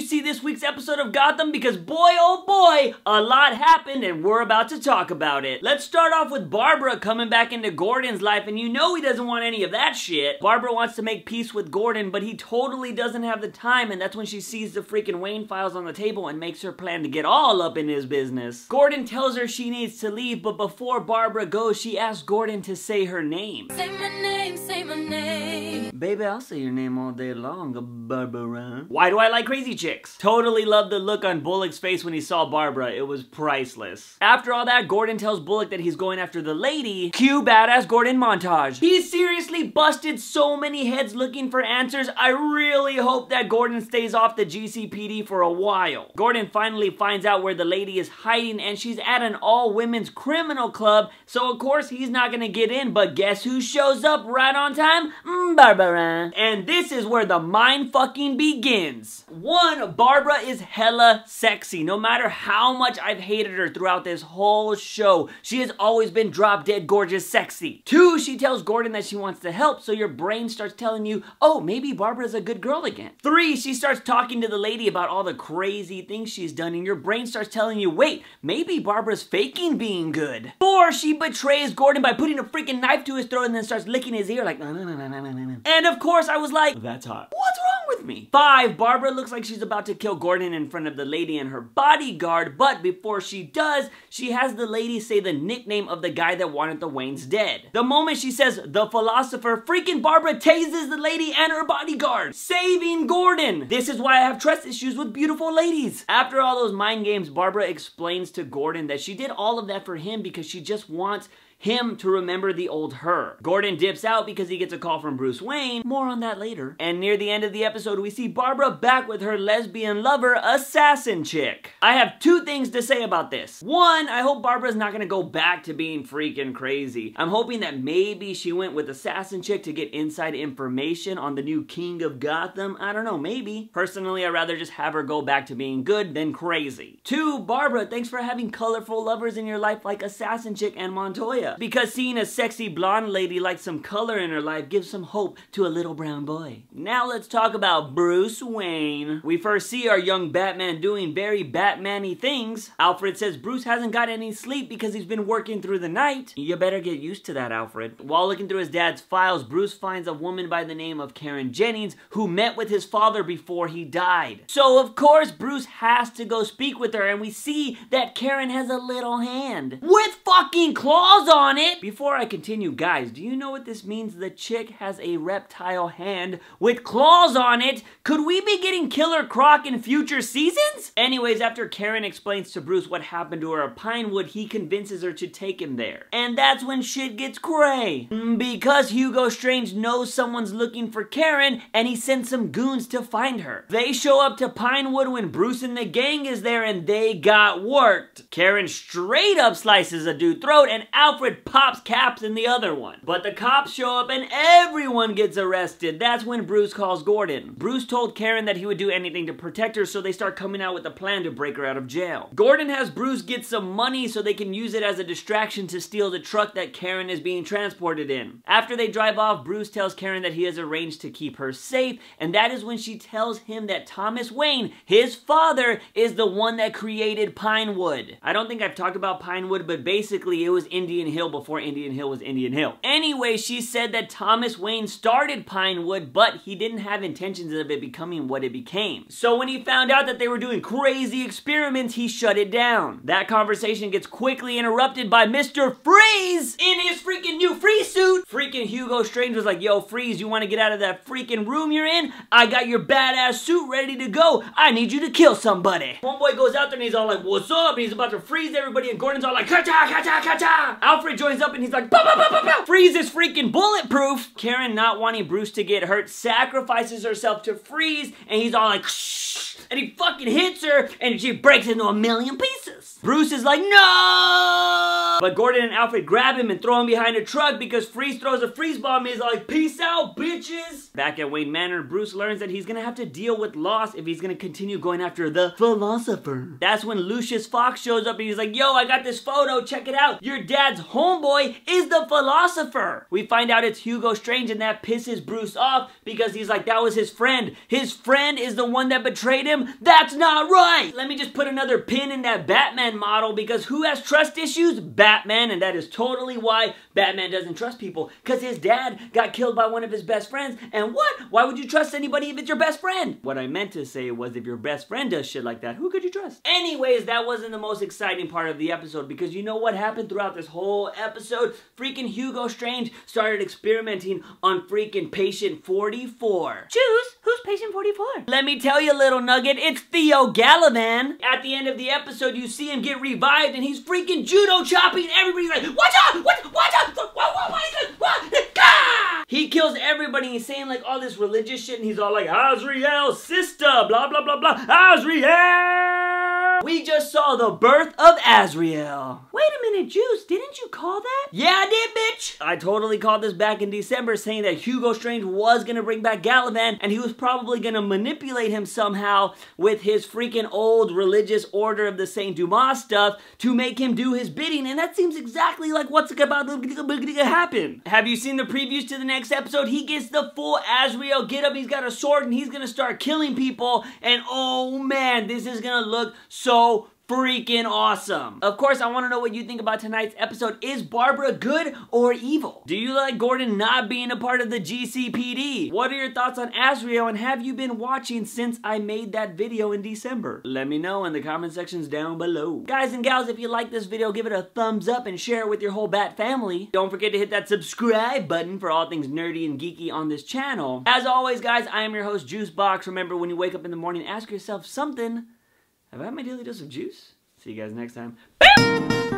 you see this week's episode of Gotham? Because boy oh boy, a lot happened and we're about to talk about it. Let's start off with Barbara coming back into Gordon's life, and you know he doesn't want any of that shit. Barbara wants to make peace with Gordon, but he totally doesn't have the time, and that's when she sees the freaking Wayne files on the table and makes her plan to get all up in his business. Gordon tells her she needs to leave, but before Barbara goes, she asks Gordon to say her name. Say my name, say my name. Baby, I'll say your name all day long, Barbara. Why do I like crazy chicks? Totally loved the look on Bullock's face when he saw Barbara. It was priceless. After all that, Gordon tells Bullock that he's going after the lady. Cue badass Gordon montage. He seriously busted so many heads looking for answers. I really hope that Gordon stays off the GCPD for a while. Gordon finally finds out where the lady is hiding, and she's at an all-women's criminal club, so of course he's not gonna get in, but guess who shows up right on time? Barbara. And this is where the mind fucking begins. 1, Barbara is hella sexy. No matter how much I've hated her throughout this whole show, she has always been drop dead gorgeous sexy. 2, she tells Gordon that she wants to help, so your brain starts telling you, oh, maybe Barbara's a good girl again. 3, she starts talking to the lady about all the crazy things she's done, and your brain starts telling you, wait, maybe Barbara's faking being good. 4, she betrays Gordon by putting a freaking knife to his throat and then starts licking his ear like, no. And of course I was like, that's hot. What's wrong with me? 5, Barbara looks like she's about to kill Gordon in front of the lady and her bodyguard, but before she does, she has the lady say the nickname of the guy that wanted the Waynes dead. The moment she says the philosopher, freaking Barbara tases the lady and her bodyguard, saving Gordon. This is why I have trust issues with beautiful ladies. After all those mind games, Barbara explains to Gordon that she did all of that for him because she just wants him to remember the old her. Gordon dips out because he gets a call from Bruce Wayne. More on that later. And near the end of the episode, we see Barbara back with her lesbian lover, Assassin Chick. I have 2 things to say about this. 1, I hope Barbara's not gonna go back to being freaking crazy. I'm hoping that maybe she went with Assassin Chick to get inside information on the new King of Gotham. I don't know, maybe. Personally, I'd rather just have her go back to being good than crazy. 2, Barbara, thanks for having colorful lovers in your life like Assassin Chick and Montoya. Because seeing a sexy blonde lady like some color in her life gives some hope to a little brown boy. Now let's talk about Bruce Wayne. We first see our young Batman doing very Batman-y things. Alfred says Bruce hasn't got any sleep because he's been working through the night. You better get used to that, Alfred. While looking through his dad's files, Bruce finds a woman by the name of Karen Jennings who met with his father before he died. So of course Bruce has to go speak with her, and we see that Karen has a little hand with fucking claws on it. Before I continue, guys, do you know what this means? The chick has a reptile hand with claws on it. Could we be getting Killer Croc in future seasons? Anyways, after Karen explains to Bruce what happened to her at Pinewood, he convinces her to take him there. And that's when shit gets cray. Because Hugo Strange knows someone's looking for Karen, and he sends some goons to find her. They show up to Pinewood when Bruce and the gang is there, and they got worked. Karen straight up slices a dude's throat, and Alfred pops caps in the other one. But the cops show up and everyone gets arrested. That's when Bruce calls Gordon. Bruce told Karen that he would do anything to protect her, so they start coming out with a plan to break her out of jail. Gordon has Bruce get some money so they can use it as a distraction to steal the truck that Karen is being transported in. After they drive off, Bruce tells Karen that he has arranged to keep her safe, and that is when she tells him that Thomas Wayne, his father, is the one that created Pinewood. I don't think I've talked about Pinewood, but basically it was Indian Hill before Indian Hill was Indian Hill. Anyway, she said that Thomas Wayne started Pinewood, but he didn't have intentions of it becoming what it became. So when he found out that they were doing crazy experiments, he shut it down. That conversation gets quickly interrupted by Mr. Freeze in his freaking new Freeze suit. Freaking Hugo Strange was like, yo, Freeze, you want to get out of that freaking room you're in? I got your badass suit ready to go. I need you to kill somebody. Homeboy goes out there and he's all like, what's up? And he's about to freeze everybody, and Gordon's all like, ka-cha, ka-cha, ka-cha. Alfred joins up and he's like, bah, bah, bah, bah, bah. Freeze is freaking bulletproof. Karen, not wanting Bruce to get hurt, sacrifices herself to Freeze, and he's all like, shh, and he fucking hits her, and she breaks into a million pieces. Bruce is like, no! But Gordon and Alfred grab him and throw him behind a truck because Freeze throws a freeze bomb and he's like, peace out, bitches! Back at Wayne Manor, Bruce learns that he's gonna have to deal with loss if he's gonna continue going after the philosopher. That's when Lucius Fox shows up and he's like, yo, I got this photo, check it out. Your dad's homeboy is the philosopher. We find out it's Hugo Strange and that pisses Bruce off because he's like, that was his friend. His friend is the one that betrayed him? That's not right! Let me just put another pin in that Batman model because who has trust issues? Batman, and that is totally why Batman doesn't trust people, because his dad got killed by one of his best friends, and what? Why would you trust anybody if it's your best friend? What I meant to say was if your best friend does shit like that, who could you trust? Anyways, that wasn't the most exciting part of the episode, because you know what happened throughout this whole episode? Freaking Hugo Strange started experimenting on freaking Patient 44. Juice, who's Patient 44? Let me tell you, little nugget, it's Theo Galavan. At the end of the episode, you see him get revived, and he's freaking judo chopping everybody. Like, watch out! Watch out! He kills everybody. He's saying like all this religious shit, and he's all like, Azrael, sister, blah, blah, blah, blah, Azrael! We just saw the birth of Azrael. Wait a minute, Juice, didn't you call that? Yeah, I did, bitch! I totally called this back in December, saying that Hugo Strange was gonna bring back Galavan, and he was probably gonna manipulate him somehow with his freaking old religious Order of the Saint Dumas stuff to make him do his bidding, and that seems exactly like what's about to happen. Have you seen the previews to the next episode? He gets the full Azrael get up, he's got a sword, and he's gonna start killing people, and oh man, this is gonna look so freaking awesome. Of course, I want to know what you think about tonight's episode. Is Barbara good or evil? Do you like Gordon not being a part of the GCPD? What are your thoughts on Azrael, and have you been watching since I made that video in December? Let me know in the comment sections down below. Guys and gals, if you like this video, give it a thumbs up and share it with your whole Bat family. Don't forget to hit that subscribe button for all things nerdy and geeky on this channel. As always, guys, I am your host, JUICEbox. Remember, when you wake up in the morning, ask yourself something. Have I had my daily dose of juice? See you guys next time. Bam!